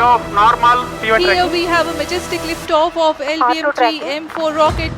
off normal P1 Here tracking. we have a majestic liftoff of LVM-3 M4 rocket.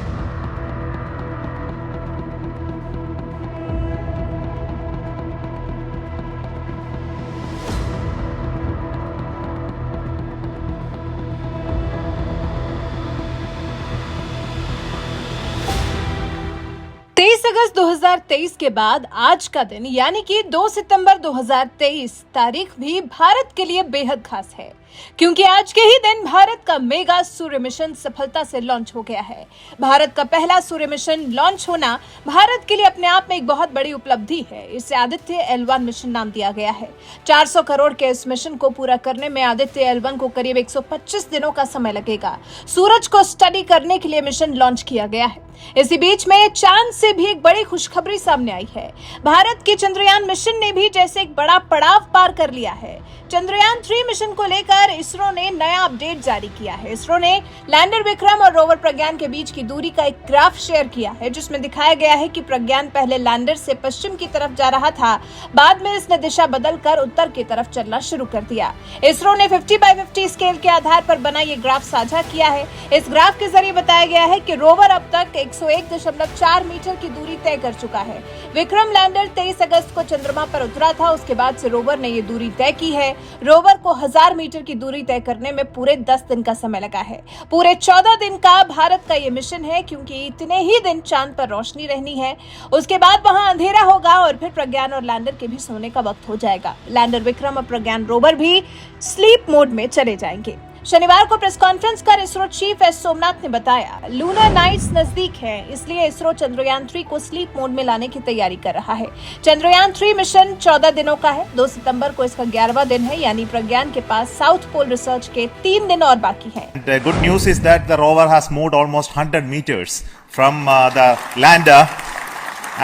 अगस्त 2023 के बाद आज का दिन यानी कि 2 सितंबर 2023 तारीख भी भारत के लिए बेहद खास है, क्योंकि आज के ही दिन भारत का मेगा सूर्य मिशन सफलता से लॉन्च हो गया है। भारत का पहला सूर्य मिशन लॉन्च होना भारत के लिए अपने आप में एक बहुत बड़ी उपलब्धि है। इसे आदित्य L1 मिशन नाम दिया गया है। 400 करोड़ के इस मिशन को पूरा करने में आदित्य L1 को करीब 125 दिनों का समय लगेगा। सूरज को स्टडी करने के लिए मिशन लॉन्च किया गया है। इसी बीच में चांद से भी एक बड़ी खुशखबरी सामने आई है। भारत के चंद्रयान मिशन ने भी जैसे एक बड़ा पड़ाव पार कर लिया है। चंद्रयान 3 मिशन को लेकर इसरो ने नया अपडेट जारी किया है। इसरो ने लैंडर विक्रम और रोवर प्रज्ञान के बीच की दूरी का एक ग्राफ शेयर किया है, जिसमें दिखाया गया है कि प्रज्ञान पहले लैंडर से पश्चिम की तरफ जा रहा था, बाद में इसने दिशा बदलकर उत्तर की तरफ चलना शुरू कर दिया। इसरो ने 50/50 स्केल के आधार पर बना ये ग्राफ साझा किया है। इस ग्राफ के जरिए बताया गया है कि रोवर अब तक 101.4 मीटर की दूरी तय कर चुका है। विक्रम लैंडर 23 अगस्त को चंद्रमा पर उतरा था। उसके बाद से रोवर ने ये दूरी तय की है। रोवर को 1000 मीटर की दूरी तय करने में पूरे 10 दिन का समय लगा है। पूरे 14 दिन का भारत का ये मिशन है, क्योंकि इतने ही दिन चांद पर रोशनी रहनी है। उसके बाद वहां अंधेरा होगा और फिर प्रज्ञान और लैंडर के भी सोने का वक्त हो जाएगा। लैंडर विक्रम और प्रज्ञान रोवर भी स्लीप मोड में चले जाएंगे। शनिवार को प्रेस कॉन्फ्रेंस कर इसरो चीफ एस सोमनाथ ने बताया, लूनर नाइट्स नजदीक है, इसलिए इसरो चंद्रयान 3 को स्लीप मोड में लाने की तैयारी कर रहा है। चंद्रयान 3 मिशन 14 दिनों का है। 2 सितंबर को इसका 11वां दिन है, यानी प्रज्ञान के पास साउथ पोल रिसर्च के 3 दिन और बाकी हैं। The good news is that the rover has moved almost 100 meters from the lander,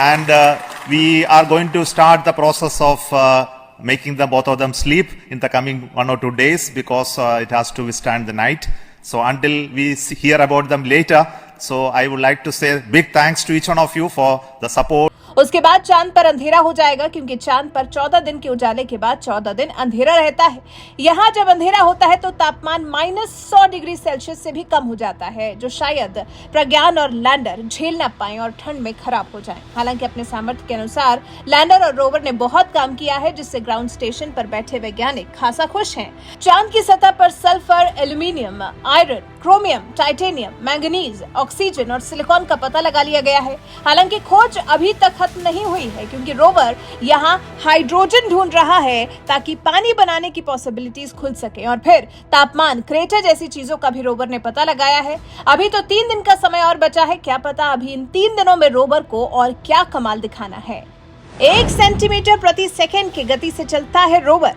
and we are going to start the process of making both of them sleep in the coming 1 or 2 days, because it has to withstand the night. So until we hear about them later, so I would like to say big thanks to each one of you for the support. उसके बाद चांद पर अंधेरा हो जाएगा, क्योंकि चांद पर 14 दिन के उजाले के बाद 14 दिन अंधेरा रहता है। यहाँ जब अंधेरा होता है तो तापमान -100 डिग्री सेल्सियस से भी कम हो जाता है, जो शायद प्रज्ञान और लैंडर झेल न पाए और ठंड में खराब हो जाए। हालांकि अपने सामर्थ्य के अनुसार लैंडर और रोवर ने बहुत काम किया है, जिससे ग्राउंड स्टेशन पर बैठे वैज्ञानिक खासा खुश हैं। चांद की सतह पर sulphur, aluminium, iron, chromium, titanium, manganese, oxygen और सिलिकॉन का पता लगा लिया गया है। हालांकि खोज अभी तक खत्म नहीं हुई है, क्योंकि रोवर यहाँ हाइड्रोजन ढूंढ रहा है, ताकि पानी बनाने की पॉसिबिलिटीज खुल सके। और फिर तापमान, क्रेटर जैसी चीजों का भी रोवर ने पता लगाया है। अभी तो 3 दिन का समय और बचा है। क्या पता अभी इन 3 दिनों में रोवर को और क्या कमाल दिखाना है। 1 सेंटीमीटर प्रति सेकेंड की गति से चलता है रोवर।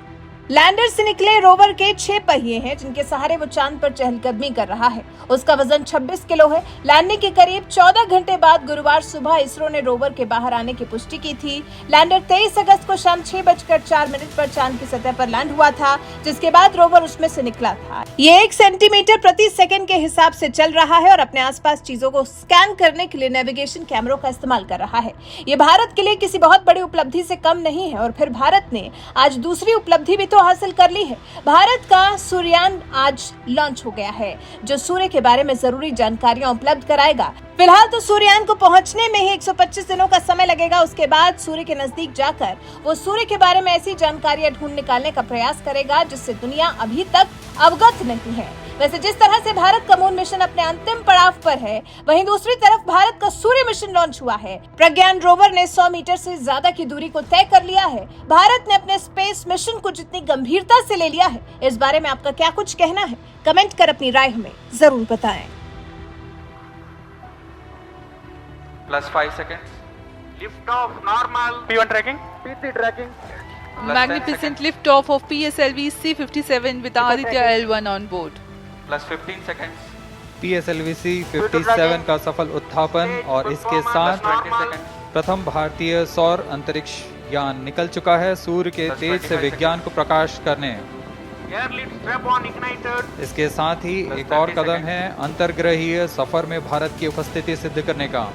लैंडर से निकले रोवर के 6 पहिए हैं, जिनके सहारे वो चांद पर चहलकदमी कर रहा है। उसका वजन 26 किलो है। लैंडिंग के करीब 14 घंटे बाद गुरुवार सुबह इसरो ने रोवर के बाहर आने की पुष्टि की थी। लैंडर 23 अगस्त को शाम 6:04 पर चांद की सतह पर लैंड हुआ था, जिसके बाद रोवर उसमें से निकला था। ये 1 सेंटीमीटर प्रति सेकेंड के हिसाब से चल रहा है और अपने आसपास चीजों को स्कैन करने के लिए नेविगेशन कैमरों का इस्तेमाल कर रहा है। ये भारत के लिए किसी बहुत बड़ी उपलब्धि से कम नहीं है। और फिर भारत ने आज दूसरी उपलब्धि भी हासिल कर ली है। भारत का सूर्ययान आज लॉन्च हो गया है, जो सूर्य के बारे में जरूरी जानकारियां उपलब्ध कराएगा। फिलहाल तो सूर्ययान को पहुंचने में ही 125 दिनों का समय लगेगा। उसके बाद सूर्य के नजदीक जाकर वो सूर्य के बारे में ऐसी जानकारियां ढूंढ निकालने का प्रयास करेगा, जिससे दुनिया अभी तक अवगत नहीं है। वैसे जिस तरह से भारत का मून मिशन अपने अंतिम पड़ाव पर है, वहीं दूसरी तरफ भारत का सूर्य मिशन लॉन्च हुआ है। प्रज्ञान रोवर ने 100 मीटर से ज्यादा की दूरी को तय कर लिया है। भारत ने अपने स्पेस मिशन को जितनी गंभीरता से ले लिया है, इस बारे में आपका क्या कुछ कहना है? कमेंट कर अपनी राय हमें जरूर बताएं। +5 seconds. Lift off normal P1 tracking. PC tracking. Magnificent lift off of PSLV C57 with Aditya L1 on board. +15 seconds. PSLV C57 का सफल उत्थापन और इसके साथ प्रथम भारतीय सौर अंतरिक्ष यान निकल चुका है सूर्य के तेज से विज्ञान को प्रकाश करने। इसके साथ ही एक और कदम है अंतर्ग्रहीय सफर में भारत की उपस्थिति सिद्ध करने का।